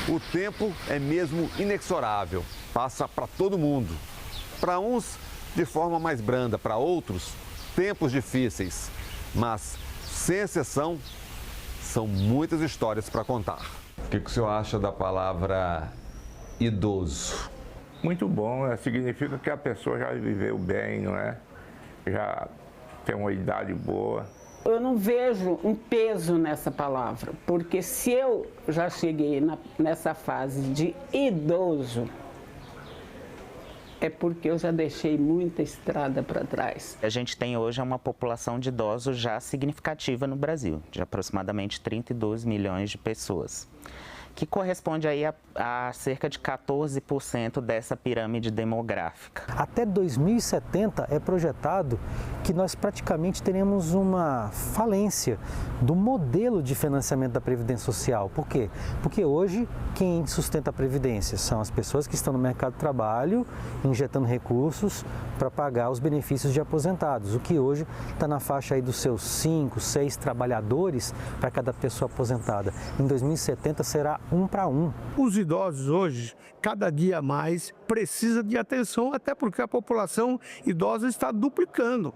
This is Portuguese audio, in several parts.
O tempo é mesmo inexorável, passa para todo mundo. Para uns, de forma mais branda, para outros, tempos difíceis. Mas, sem exceção, são muitas histórias para contar. O que o senhor acha da palavra idoso? Muito bom, né? Significa que a pessoa já viveu bem, não é? Já tem uma idade boa. Eu não vejo um peso nessa palavra, porque se eu já cheguei nessa fase de idoso, é porque eu já deixei muita estrada para trás. A gente tem hoje uma população de idosos já significativa no Brasil, de aproximadamente 32 milhões de pessoas, que corresponde aí a cerca de 14% dessa pirâmide demográfica. Até 2070 é projetado que nós praticamente teremos uma falência do modelo de financiamento da Previdência Social. Por quê? Porque hoje quem sustenta a Previdência são as pessoas que estão no mercado de trabalho, injetando recursos para pagar os benefícios de aposentados, o que hoje está na faixa aí dos seus 5, 6 trabalhadores para cada pessoa aposentada. Em 2070 será 1 para 1. Os idosos hoje, cada dia mais, precisam de atenção, até porque a população idosa está duplicando.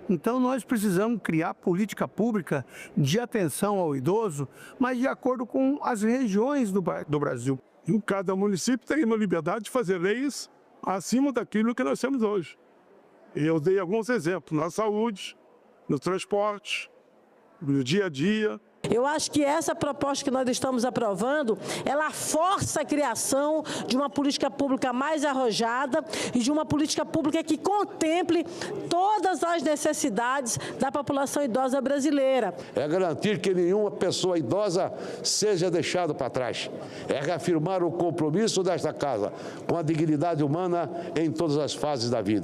Então nós precisamos criar política pública de atenção ao idoso, mas de acordo com as regiões do Brasil. Cada município tem uma liberdade de fazer leis acima daquilo que nós temos hoje. E eu dei alguns exemplos na saúde, no transporte, no dia a dia. Eu acho que essa proposta que nós estamos aprovando, ela força a criação de uma política pública mais arrojada e de uma política pública que contemple todas as necessidades da população idosa brasileira. É garantir que nenhuma pessoa idosa seja deixada para trás. É reafirmar o compromisso desta casa com a dignidade humana em todas as fases da vida.